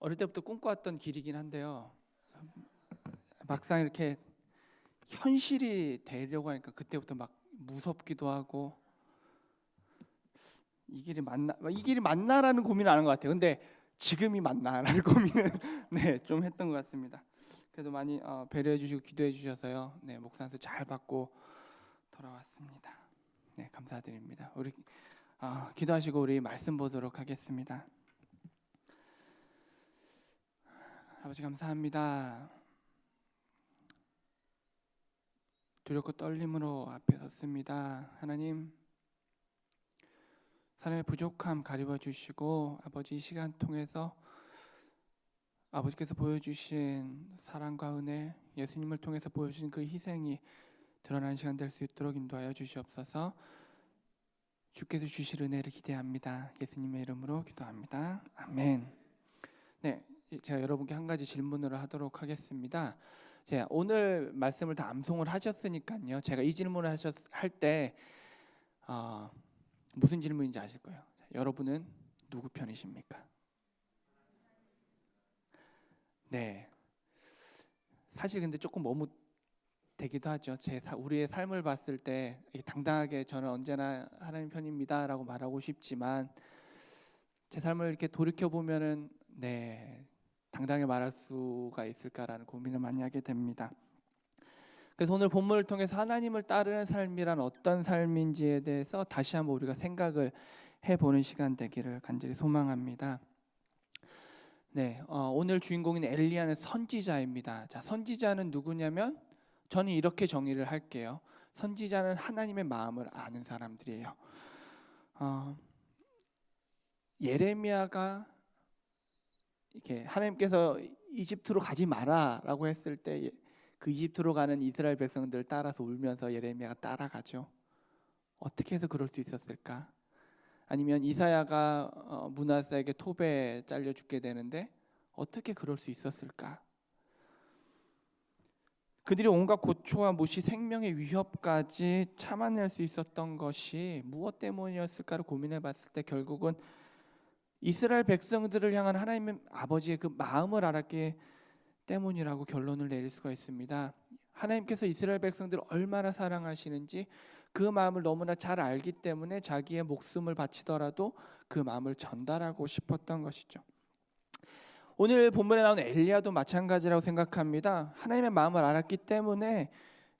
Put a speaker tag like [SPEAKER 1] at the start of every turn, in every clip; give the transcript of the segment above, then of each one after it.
[SPEAKER 1] 어릴 때부터 꿈꿔왔던 길이긴 한데요. 막상 이렇게 현실이 되려고 하니까 그때부터 막 무섭기도 하고 이 길이 맞나라는 고민을 안 한 것 같아요. 근데 지금이 맞나라는 고민은 좀 했던 것 같습니다. 그래도 많이 배려해 주시고 기도해 주셔서요. 목사 안수 잘 받고 돌아왔습니다. 감사드립니다. 우리 기도하시고 우리 말씀 보도록 하겠습니다. 아버지 감사합니다. 두렵고 떨림으로 앞에 섰습니다. 하나님, 사람의 부족함 가리워 주시고 아버지 이 시간 통해서 아버지께서 보여주신 사랑과 은혜, 예수님을 통해서 보여주신 그 희생이 드러나는 시간 될 수 있도록 인도하여 주시옵소서. 주께서 주실 은혜를 기대합니다. 예수님의 이름으로 기도합니다. 아멘. 제가 여러분께 한 가지 질문을 하도록 하겠습니다. 제가 오늘 말씀을 다 암송을 하셨으니까요. 제가 이 질문을 할 때 무슨 질문인지 아실 거예요. 여러분은 누구 편이십니까? 사실 근데 조금 머뭇대기도 하죠. 우리의 삶을 봤을 때 당당하게 저는 언제나 하나님 편입니다라고 말하고 싶지만 제 삶을 이렇게 돌이켜 보면은 당당하게 말할 수가 있을까라는 고민을 많이 하게 됩니다. 그래서 오늘 본문을 통해서 하나님을 따르는 삶이란 어떤 삶인지에 대해서 다시 한번 우리가 생각을 해보는 시간 되기를 간절히 소망합니다. 오늘 주인공인 엘리야는 선지자입니다. 자, 선지자는 누구냐면 저는 이렇게 정의를 할게요. 선지자는 하나님의 마음을 아는 사람들이에요. 예레미야가 이렇게 하나님께서 이집트로 가지 마라라고 했을 때 그 이집트로 가는 이스라엘 백성들을 따라서 울면서 예레미야가 따라가죠. 어떻게 해서 그럴 수 있었을까? 아니면 이사야가 므낫세에게 톱에 잘려 죽게 되는데 어떻게 그럴 수 있었을까? 그들이 온갖 고초와 무시, 생명의 위협까지 참아낼 수 있었던 것이 무엇 때문이었을까를 고민해 봤을 때 결국은 이스라엘 백성들을 향한 하나님의 아버지의 그 마음을 알았기 때문이라고 결론을 내릴 수가 있습니다. 하나님께서 이스라엘 백성들을 얼마나 사랑하시는지 그 마음을 너무나 잘 알기 때문에 자기의 목숨을 바치더라도 그 마음을 전달하고 싶었던 것이죠. 오늘 본문에 나오는 엘리야도 마찬가지라고 생각합니다. 하나님의 마음을 알았기 때문에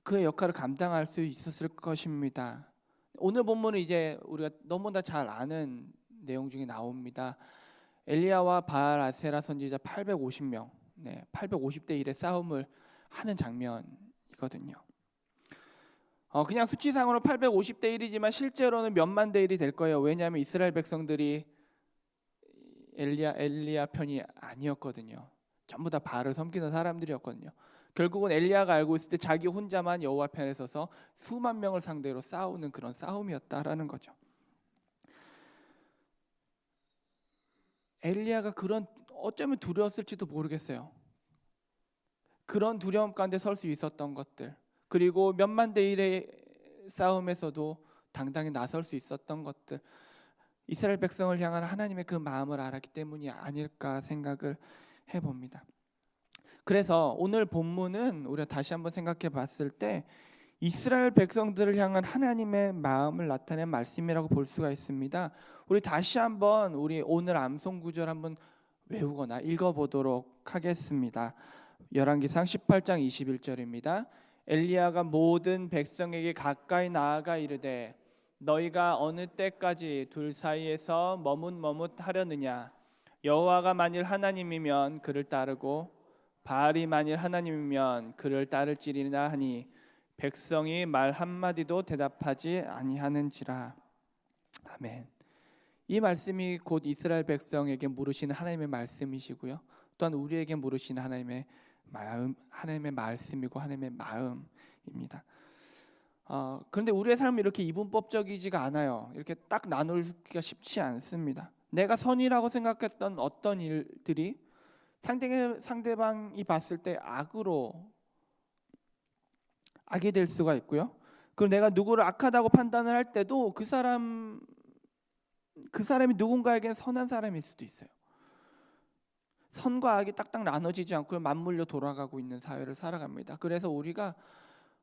[SPEAKER 1] 그의 역할을 감당할 수 있었을 것입니다. 오늘 본문은 이제 우리가 너무나 잘 아는 내용 중에 나옵니다. 엘리야와 바알 아세라 선지자 850명, 850대 1의 싸움을 하는 장면이거든요. 그냥 수치상으로 850대 1이지만 실제로는 몇만 대 1이 될 거예요. 왜냐하면 이스라엘 백성들이 엘리야 편이 아니었거든요. 전부 다 바알을 섬기는 사람들이었거든요. 결국은 엘리야가 알고 있을 때 자기 혼자만 여호와 편에 서서 수만 명을 상대로 싸우는 그런 싸움이었다라는 거죠. 엘리야가 그런 어쩌면 두려웠을지도 모르겠어요. 그런 두려움 가운데 설 수 있었던 것들, 그리고 몇만 대 1의 싸움에서도 당당히 나설 수 있었던 것들, 이스라엘 백성을 향한 하나님의 그 마음을 알았기 때문이 아닐까 생각을 해봅니다. 그래서 오늘 본문은 우리가 다시 한번 생각해 봤을 때 이스라엘 백성들을 향한 하나님의 마음을 나타낸 말씀이라고 볼 수가 있습니다. 우리 다시 한번 우리 오늘 암송 구절 한번 외우거나 읽어보도록 하겠습니다. 열왕기상 18장 21절입니다. 엘리야가 모든 백성에게 가까이 나아가 이르되 너희가 어느 때까지 둘 사이에서 머뭇머뭇하려느냐? 여호와가 만일 하나님이면 그를 따르고 바알이 만일 하나님이면 그를 따를지리라 하니 백성이 말 한마디도 대답하지 아니하는지라. 아멘. 이 말씀이 곧 이스라엘 백성에게 물으시는 하나님의 말씀이시고요. 또한 우리에게 물으시는 하나님의 말씀이고 하나님의 마음입니다. 그런데 우리의 삶이 이렇게 이분법적이지가 않아요. 이렇게 딱 나누기가 쉽지 않습니다. 내가 선이라고 생각했던 어떤 일들이 상대방이 봤을 때 악이 될 수가 있고요. 그리고 내가 누구를 악하다고 판단을 할 때도 그 사람이 누군가에겐 선한 사람일 수도 있어요. 선과 악이 딱딱 나눠지지 않고 맞물려 돌아가고 있는 사회를 살아갑니다. 그래서 우리가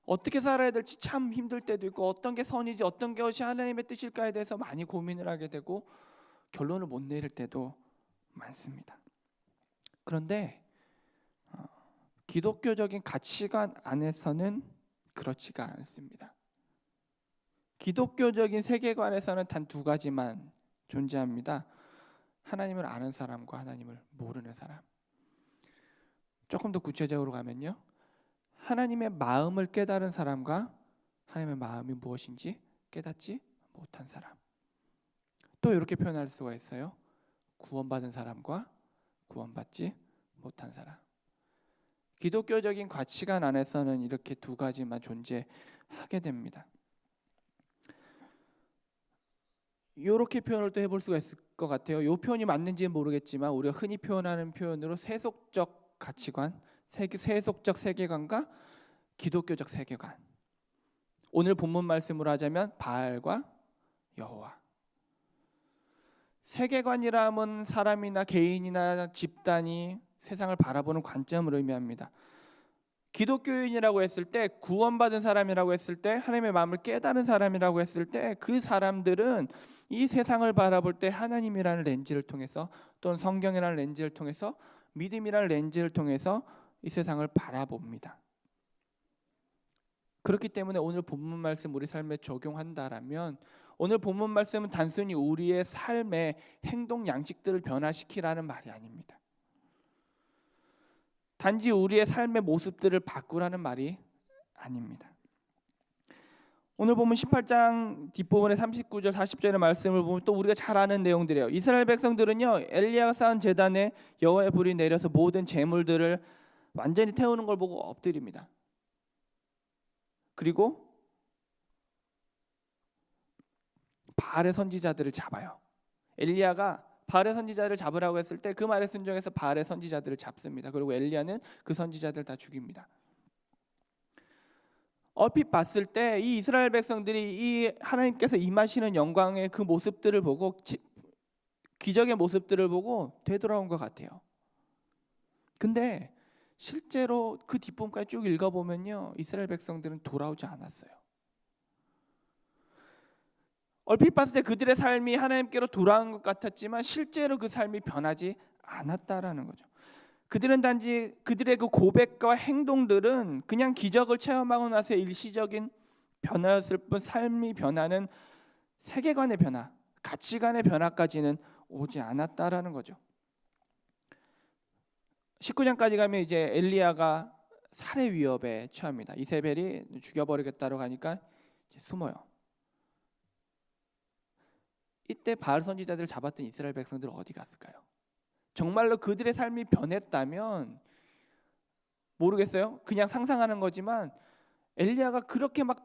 [SPEAKER 1] 어떻게 살아야 될지 참 힘들 때도 있고, 어떤 게 선이지 어떤 것이 하나님의 뜻일까에 대해서 많이 고민을 하게 되고 결론을 못 내릴 때도 많습니다. 그런데 기독교적인 가치관 안에서는 그렇지가 않습니다. 기독교적인 세계관에서는 단 두 가지만 존재합니다. 하나님을 아는 사람과 하나님을 모르는 사람. 조금 더 구체적으로 가면요, 하나님의 마음을 깨달은 사람과 하나님의 마음이 무엇인지 깨닫지 못한 사람. 또 이렇게 표현할 수가 있어요. 구원받은 사람과 구원받지 못한 사람. 기독교적인 가치관 안에서는 이렇게 두 가지만 존재하게 됩니다. 이렇게 표현을 또 해볼 수가 있을 것 같아요. 이 표현이 맞는지는 모르겠지만 우리가 흔히 표현하는 표현으로 세속적 가치관, 세속적 세계관과 기독교적 세계관. 오늘 본문 말씀으로 하자면 바알과 여호와. 세계관이라면 사람이나 개인이나 집단이 세상을 바라보는 관점을 의미합니다. 기독교인이라고 했을 때, 구원받은 사람이라고 했을 때, 하나님의 마음을 깨달은 사람이라고 했을 때, 그 사람들은 이 세상을 바라볼 때 하나님이라는 렌즈를 통해서, 또는 성경이라는 렌즈를 통해서, 믿음이라는 렌즈를 통해서 이 세상을 바라봅니다. 그렇기 때문에 오늘 본문 말씀 우리 삶에 적용한다라면, 오늘 본문 말씀은 단순히 우리의 삶의 행동 양식들을 변화시키라는 말이 아닙니다. 단지 우리의 삶의 모습들을 바꾸라는 말이 아닙니다. 오늘 보면 18장 뒷부분의 39절 40절의 말씀을 보면 또 우리가 잘 아는 내용들이에요. 이스라엘 백성들은요, 엘리야가 쌓은 제단에 여호와의 불이 내려서 모든 제물들을 완전히 태우는 걸 보고 엎드립니다. 그리고 바알의 선지자들을 잡아요. 엘리야가 바알의 선지자를 잡으라고 했을 때 그 말에 순종해서 바알의 선지자들을 잡습니다. 그리고 엘리야는 그 선지자들 다 죽입니다. 얼핏 봤을 때 이 이스라엘 백성들이 이 하나님께서 임하시는 영광의 그 모습들을 보고, 기적의 모습들을 보고 되돌아온 것 같아요. 근데 실제로 그 뒷부분까지 쭉 읽어보면요, 이스라엘 백성들은 돌아오지 않았어요. 얼핏 봤을 때 그들의 삶이 하나님께로 돌아온 것 같았지만 실제로 그 삶이 변하지 않았다라는 거죠. 그들은 단지 그들의 그 고백과 행동들은 그냥 기적을 체험하고 나서 일시적인 변화였을 뿐, 삶이 변하는 세계관의 변화, 가치관의 변화까지는 오지 않았다라는 거죠. 19장까지 가면 이제 엘리야가 살해 위협에 처합니다. 이세벨이 죽여버리겠다고 하니까 이제 숨어요. 이때 바알 선지자들을 잡았던 이스라엘 백성들은 어디 갔을까요? 정말로 그들의 삶이 변했다면 모르겠어요. 그냥 상상하는 거지만 엘리야가 그렇게 막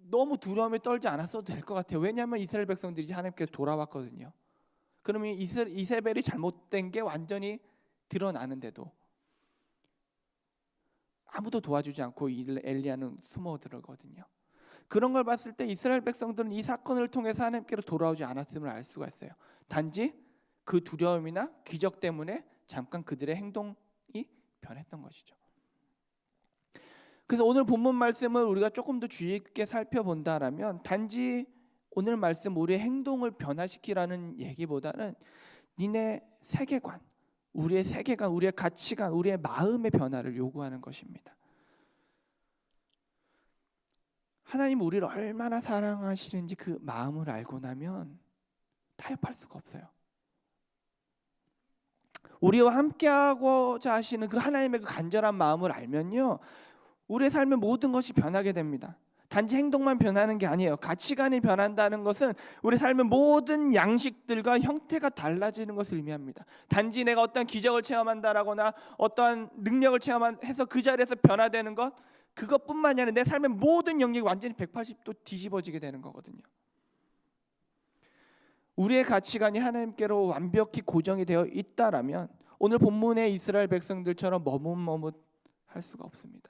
[SPEAKER 1] 너무 두려움에 떨지 않았어도 될 것 같아요. 왜냐하면 이스라엘 백성들이 하나님께 돌아왔거든요. 그러면 이세벨이 잘못된 게 완전히 드러나는데도 아무도 도와주지 않고 엘리야는 숨어 들어거든요. 그런 걸 봤을 때 이스라엘 백성들은 이 사건을 통해서 하나님께로 돌아오지 않았음을 알 수가 있어요. 단지 그 두려움이나 기적 때문에 잠깐 그들의 행동이 변했던 것이죠. 그래서 오늘 본문 말씀을 우리가 조금 더 주의 깊게 살펴본다라면, 단지 오늘 말씀 우리의 행동을 변화시키라는 얘기보다는 니네 세계관, 우리의 세계관, 우리의 가치관, 우리의 마음의 변화를 요구하는 것입니다. 하나님 우리를 얼마나 사랑하시는지 그 마음을 알고 나면 타협할 수가 없어요. 우리와 함께하고자 하시는 그 하나님의 그 간절한 마음을 알면요, 우리의 삶의 모든 것이 변하게 됩니다. 단지 행동만 변하는 게 아니에요. 가치관이 변한다는 것은 우리 삶의 모든 양식들과 형태가 달라지는 것을 의미합니다. 단지 내가 어떤 기적을 체험한다라거나 어떠한 능력을 체험해서 그 자리에서 변화되는 것, 그것뿐만이 아니라 내 삶의 모든 영역이 완전히 180도 뒤집어지게 되는 거거든요. 우리의 가치관이 하나님께로 완벽히 고정이 되어 있다라면 오늘 본문의 이스라엘 백성들처럼 머뭇머뭇할 수가 없습니다.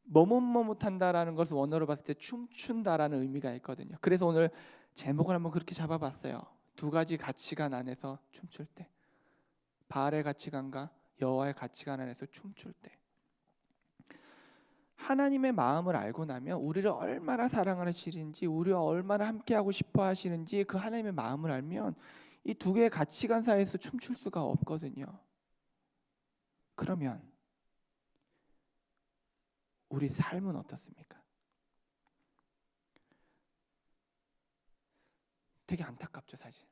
[SPEAKER 1] 머뭇머뭇한다라는 것을 원어로 봤을 때 춤춘다라는 의미가 있거든요. 그래서 오늘 제목을 한번 그렇게 잡아봤어요. 두 가지 가치관 안에서 춤출 때. 바알의 가치관과 여호와의 가치관 안에서 춤출 때, 하나님의 마음을 알고 나면 우리를 얼마나 사랑하시는지, 우리와 얼마나 함께하고 싶어 하시는지 그 하나님의 마음을 알면 이 두 개의 가치관 사이에서 춤출 수가 없거든요. 그러면 우리 삶은 어떻습니까? 되게 안타깝죠, 사실.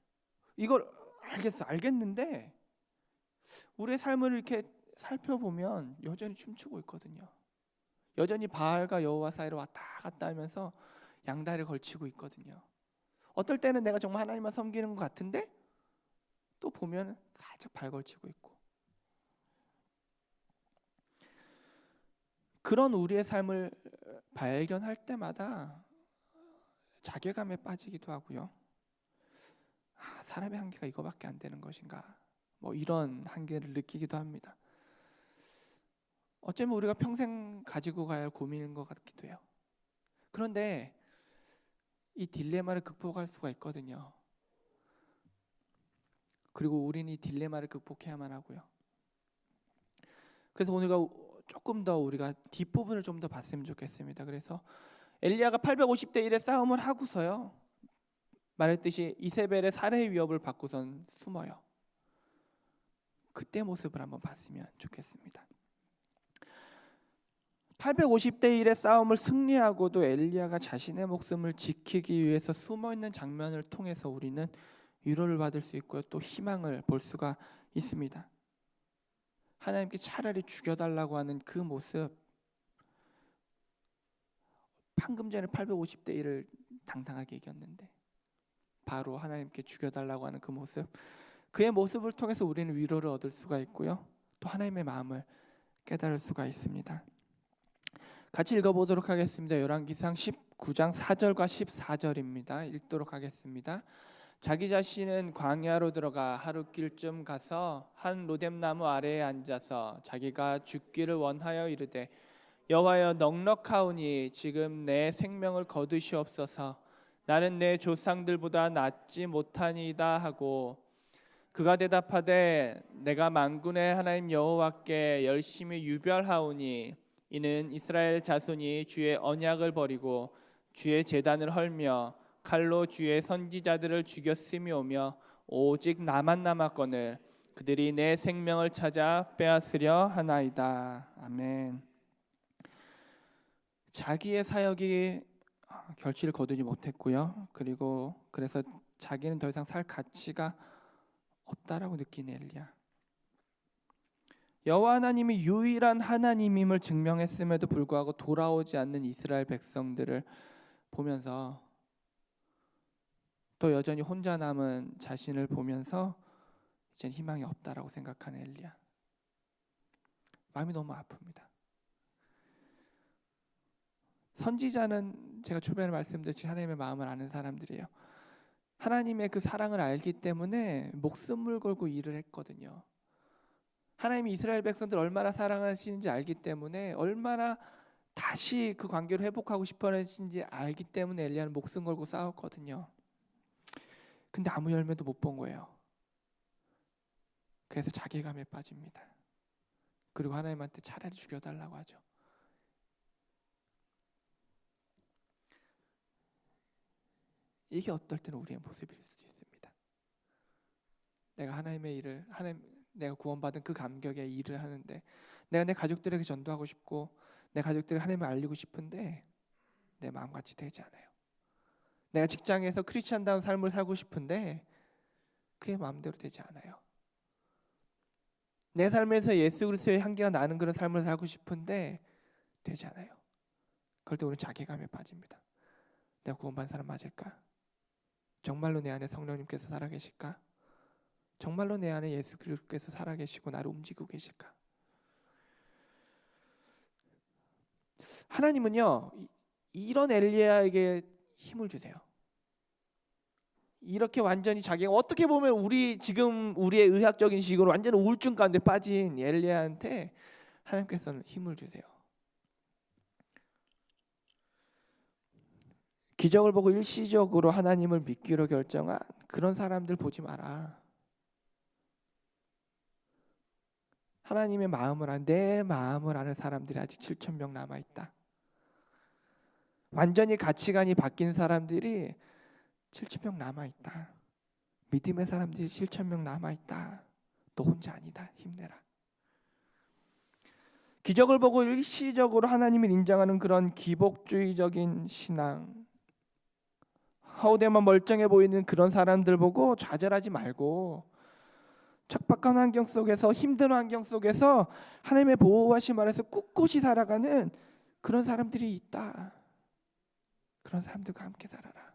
[SPEAKER 1] 이걸 알겠는데 우리의 삶을 이렇게 살펴보면 여전히 춤추고 있거든요. 여전히 바알과 여호와 사이로 왔다 갔다 하면서 양다리를 걸치고 있거든요. 어떨 때는 내가 정말 하나님만 섬기는 것 같은데 또 보면 살짝 발 걸치고 있고, 그런 우리의 삶을 발견할 때마다 자괴감에 빠지기도 하고요. 사람의 한계가 이거밖에 안 되는 것인가, 뭐 이런 한계를 느끼기도 합니다. 어쩌면 우리가 평생 가지고 가야 할 고민인 것 같기도 해요. 그런데 이 딜레마를 극복할 수가 있거든요. 그리고 우리는 이 딜레마를 극복해야만 하고요. 그래서 오늘가 조금 더 우리가 뒷부분을 좀 더 봤으면 좋겠습니다. 그래서 엘리야가 850대 1의 싸움을 하고서요, 말했듯이 이세벨의 살해 위협을 받고선 숨어요. 그때 모습을 한번 봤으면 좋겠습니다. 850대 1의 싸움을 승리하고도 엘리야가 자신의 목숨을 지키기 위해서 숨어있는 장면을 통해서 우리는 위로를 받을 수 있고요, 또 희망을 볼 수가 있습니다. 하나님께 차라리 죽여달라고 하는 그 모습, 방금 전에 850대 1을 당당하게 이겼는데 바로 하나님께 죽여달라고 하는 그 모습, 그의 모습을 통해서 우리는 위로를 얻을 수가 있고요, 또 하나님의 마음을 깨달을 수가 있습니다. 같이 읽어보도록 하겠습니다. 열왕기상 19장 4절과 14절입니다. 읽도록 하겠습니다. 자기 자신은 광야로 들어가 하룻길쯤 가서 한 로뎀나무 아래에 앉아서 자기가 죽기를 원하여 이르되 여호와여, 넉넉하오니 지금 내 생명을 거두시옵소서. 나는 내 조상들보다 낫지 못하니이다 하고, 그가 대답하되 내가 만군의 하나님 여호와께 열심히 유별하오니 이는 이스라엘 자손이 주의 언약을 버리고 주의 제단을 헐며 칼로 주의 선지자들을 죽였음이오며 오직 나만 남았거늘 그들이 내 생명을 찾아 빼앗으려 하나이다. 아멘. 자기의 사역이 결실을 거두지 못했고요, 그리고 그래서 자기는 더 이상 살 가치가 없다라고 느낀 엘리야. 여호와 하나님이 유일한 하나님임을 증명했음에도 불구하고 돌아오지 않는 이스라엘 백성들을 보면서, 또 여전히 혼자 남은 자신을 보면서 이젠 희망이 없다라고 생각하는 엘리야. 마음이 너무 아픕니다. 선지자는 제가 초반에 말씀드렸듯이 하나님의 마음을 아는 사람들이에요. 하나님의 그 사랑을 알기 때문에 목숨을 걸고 일을 했거든요. 하나님이 이스라엘 백성들 얼마나 사랑하시는지 알기 때문에, 얼마나 다시 그 관계를 회복하고 싶어 하시는지 알기 때문에 엘리야는 목숨 걸고 싸웠거든요. 근데 아무 열매도 못 본 거예요. 그래서 자괴감에 빠집니다. 그리고 하나님한테 차라리 죽여달라고 하죠. 이게 어떨 때는 우리의 모습일 수도 있습니다. 내가 하나님의 일을, 내가 구원받은 그 감격의 일을 하는데, 내가 내 가족들에게 전도하고 싶고 내 가족들에게 하나님을 알리고 싶은데 내 마음같이 되지 않아요. 내가 직장에서 크리스찬다운 삶을 살고 싶은데 그의 마음대로 되지 않아요. 내 삶에서 예수 그리스도의 향기가 나는 그런 삶을 살고 싶은데 되지 않아요. 그럴 때 우리는 자괴감에 빠집니다. 내가 구원받은 사람 맞을까? 정말로 내 안에 성령님께서 살아계실까? 정말로 내 안에 예수 그리스도께서 살아계시고 나를 움직이고 계실까? 하나님은요, 이런 엘리야에게 힘을 주세요. 이렇게 완전히 자기가, 어떻게 보면 우리의 의학적인 식으로 완전 우울증 가운데 빠진 엘리야한테 하나님께서는 힘을 주세요. 기적을 보고 일시적으로 하나님을 믿기로 결정한 그런 사람들 보지 마라. 하나님의 마음을 내 마음을 아는 사람들이 아직 7천 명 남아 있다. 완전히 가치관이 바뀐 사람들이 7천 명 남아 있다. 믿음의 사람들이 7천 명 남아 있다. 너 혼자 아니다. 힘내라. 기적을 보고 일시적으로 하나님을 인정하는 그런 기복주의적인 신앙, 하우대만 멀쩡해 보이는 그런 사람들 보고 좌절하지 말고 척박한 환경 속에서, 힘든 환경 속에서 하나님의 보호하심 아래서 꿋꿋이 살아가는 그런 사람들이 있다. 그런 사람들과 함께 살아라.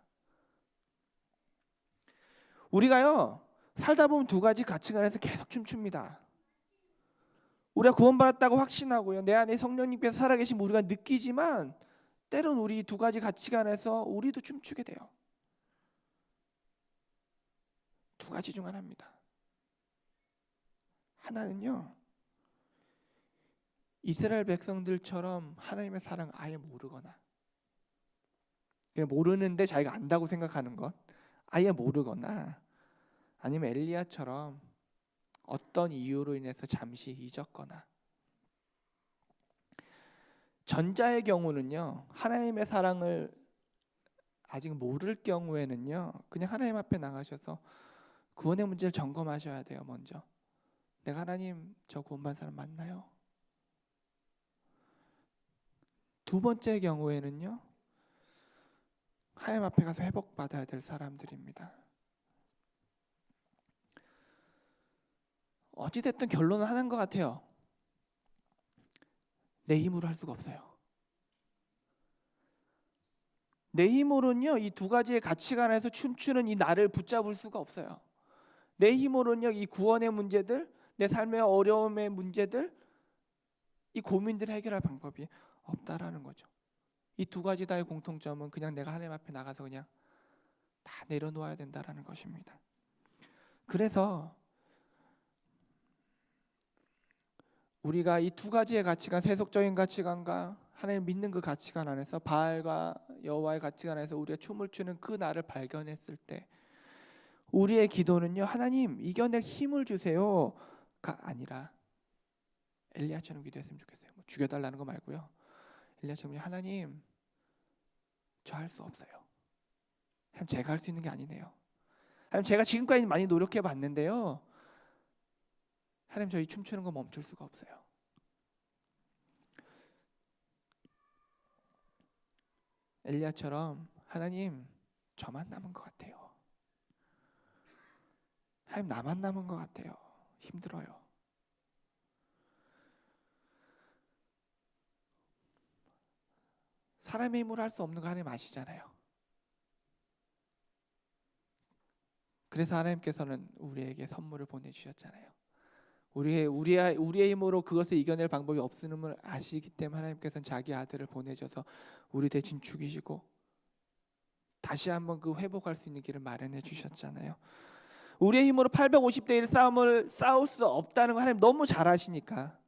[SPEAKER 1] 우리가요, 살다 보면 두 가지 가치관에서 계속 춤춥니다. 우리가 구원받았다고 확신하고요, 내 안에 성령님께서 살아계신 우리가 느끼지만 때론 우리 두 가지 가치관에서 우리도 춤추게 돼요. 두 가지 중 하나입니다. 하나는요, 이스라엘 백성들처럼 하나님의 사랑을 아예 모르거나, 그냥 모르는데 자기가 안다고 생각하는 것, 아예 모르거나, 아니면 엘리야처럼 어떤 이유로 인해서 잠시 잊었거나. 전자의 경우는요, 하나님의 사랑을 아직 모를 경우에는요, 그냥 하나님 앞에 나가셔서 구원의 문제를 점검하셔야 돼요. 먼저 내가 하나님, 저 구원받은 사람 맞나요? 두 번째 경우에는요, 하나님 앞에 가서 회복받아야 될 사람들입니다. 어찌됐든 결론은 하나인 것 같아요. 내 힘으로 할 수가 없어요. 내 힘으로는요, 이 두 가지의 가치관에서 춤추는 이 나를 붙잡을 수가 없어요. 내 힘으로는요, 이 구원의 문제들, 내 삶의 어려움의 문제들, 이 고민들을 해결할 방법이 없다라는 거죠. 이 두 가지 다의 공통점은 그냥 내가 하나님 앞에 나가서 그냥 다 내려놓아야 된다라는 것입니다. 그래서 우리가 이 두 가지의 가치관, 세속적인 가치관과 하나님 믿는 그 가치관 안에서, 바알과 여호와의 가치관 안에서 우리가 춤을 추는 그 나를 발견했을 때 우리의 기도는요, 하나님 이겨낼 힘을 주세요가 아니라 엘리야처럼 기도했으면 좋겠어요. 뭐 죽여달라는 거 말고요, 엘리야처럼 하나님 저 할 수 없어요. 하나님 제가 할 수 있는 게 아니네요. 하나님 제가 지금까지 많이 노력해 봤는데요, 하나님 저희 춤추는 거 멈출 수가 없어요. 엘리야처럼 하나님 저만 남은 것 같아요. 하나님 나만 남은 것 같아요. 힘들어요. 사람의 힘으로 할 수 없는 거 하나님 아시잖아요. 그래서 하나님께서는 우리에게 선물을 보내주셨잖아요. 우리의 힘으로 그것을 이겨낼 방법이 없음을 아시기 때문에 하나님께서는 자기 아들을 보내셔서 우리 대신 죽이시고 다시 한번 그 회복할 수 있는 길을 마련해 주셨잖아요. 우리의 힘으로 850대 1 싸움을 싸울 수 없다는 거 하나님 너무 잘 아시니까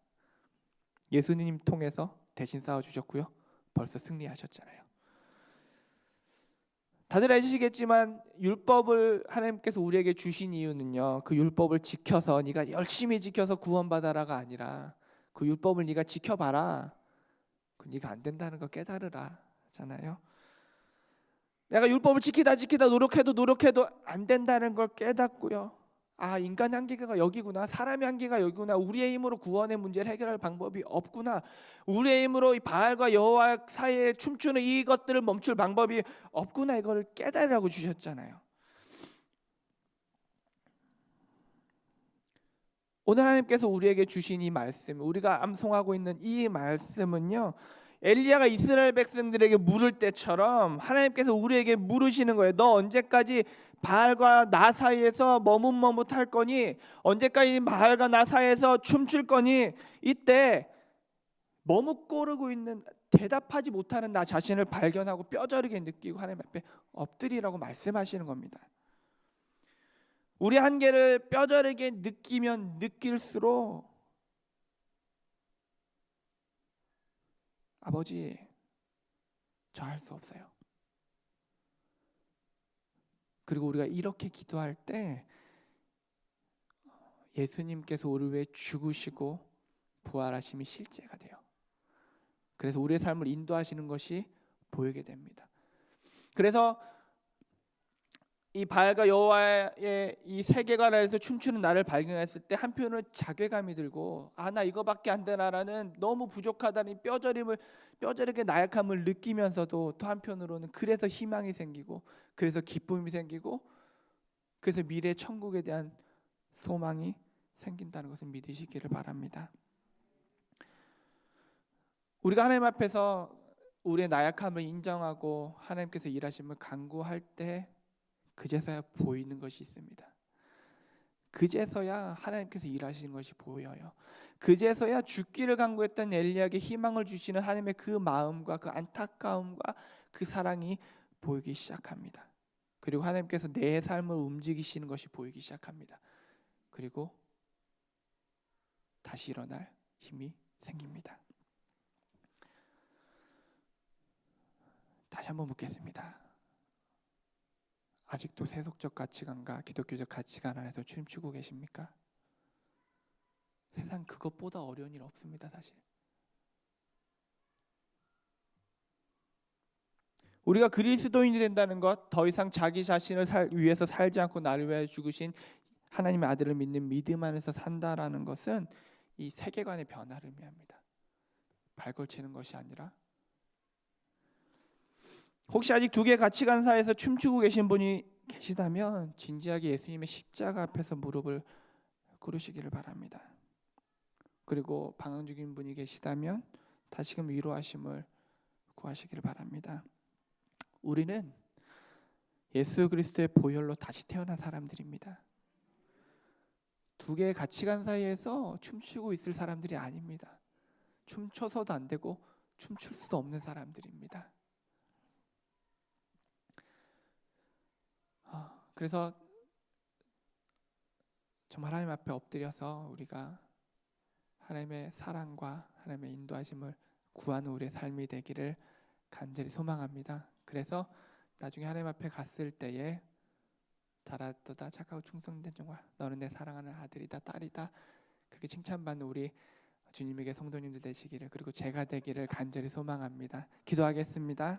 [SPEAKER 1] 예수님 통해서 대신 싸워주셨고요, 벌써 승리하셨잖아요. 다들 아시겠지만 율법을 하나님께서 우리에게 주신 이유는요, 그 율법을 지켜서 네가 열심히 지켜서 구원받아라가 아니라 그 율법을 네가 지켜봐라, 그 네가 안 된다는 거 깨달으라 잖아요. 내가 율법을 지키다 노력해도 안 된다는 걸 깨닫고요, 아, 인간의 한계가 여기구나, 사람의 한계가 여기구나, 우리의 힘으로 구원의 문제를 해결할 방법이 없구나, 우리의 힘으로 이 바알과 여호와 사이에 춤추는 이것들을 멈출 방법이 없구나, 이걸 깨달으라고 주셨잖아요. 오늘 하나님께서 우리에게 주신 이 말씀, 우리가 암송하고 있는 이 말씀은요, 엘리야가 이스라엘 백성들에게 물을 때처럼 하나님께서 우리에게 물으시는 거예요. 너 언제까지 바알과 나 사이에서 머뭇할 거니? 언제까지 바알과 나 사이에서 춤출 거니? 이때 머뭇거리고 있는, 대답하지 못하는 나 자신을 발견하고 뼈저리게 느끼고 하나님 앞에 엎드리라고 말씀하시는 겁니다. 우리 한계를 뼈저리게 느끼면 느낄수록 아버지 저 할 수 없어요. 그리고 우리가 이렇게 기도할 때 예수님께서 우리 위해 죽으시고 부활하심이 실제가 돼요. 그래서 우리의 삶을 인도하시는 것이 보이게 됩니다. 그래서 이 바알과 여호와의 이 세계관 안에서 춤추는 나를 발견했을 때 한편으로 자괴감이 들고 나 이거밖에 안 되나라는 너무 부족하다는 뼈저리게 나약함을 느끼면서도 또 한편으로는 그래서 희망이 생기고 그래서 기쁨이 생기고 그래서 미래 천국에 대한 소망이 생긴다는 것을 믿으시기를 바랍니다. 우리가 하나님 앞에서 우리의 나약함을 인정하고 하나님께서 일하심을 간구할 때 그제서야 보이는 것이 있습니다. 그제서야 하나님께서 일하시는 것이 보여요. 그제서야 죽기를 간구했던 엘리야에게 희망을 주시는 하나님의 그 마음과 그 안타까움과 그 사랑이 보이기 시작합니다. 그리고 하나님께서 내 삶을 움직이시는 것이 보이기 시작합니다. 그리고 다시 일어날 힘이 생깁니다. 다시 한번 묻겠습니다. 아직도 세속적 가치관과 기독교적 가치관 안에서 춤추고 계십니까? 세상 그것보다 어려운 일 없습니다. 사실 우리가 그리스도인이 된다는 것, 더 이상 자기 자신을 위해서 살지 않고 나를 위해 죽으신 하나님의 아들을 믿는 믿음 안에서 산다라는 것은 이 세계관의 변화를 의미합니다. 발걸치는 것이 아니라. 혹시 아직 두 개의 가치관 사이에서 춤추고 계신 분이 계시다면 진지하게 예수님의 십자가 앞에서 무릎을 꿇으시기를 바랍니다. 그리고 방황 중인 분이 계시다면 다시금 위로하심을 구하시기를 바랍니다. 우리는 예수 그리스도의 보혈로 다시 태어난 사람들입니다. 두 개의 가치관 사이에서 춤추고 있을 사람들이 아닙니다. 춤춰서도 안 되고 춤출 수도 없는 사람들입니다. 그래서 정말 하나님 앞에 엎드려서 우리가 하나님의 사랑과 하나님의 인도하심을 구하는 우리의 삶이 되기를 간절히 소망합니다. 그래서 나중에 하나님 앞에 갔을 때에 잘하도다 착하고 충성된 종아 너는 내 사랑하는 아들이다 딸이다 그렇게 칭찬받는 우리 주님에게 성도님들 되시기를 그리고 제가 되기를 간절히 소망합니다. 기도하겠습니다.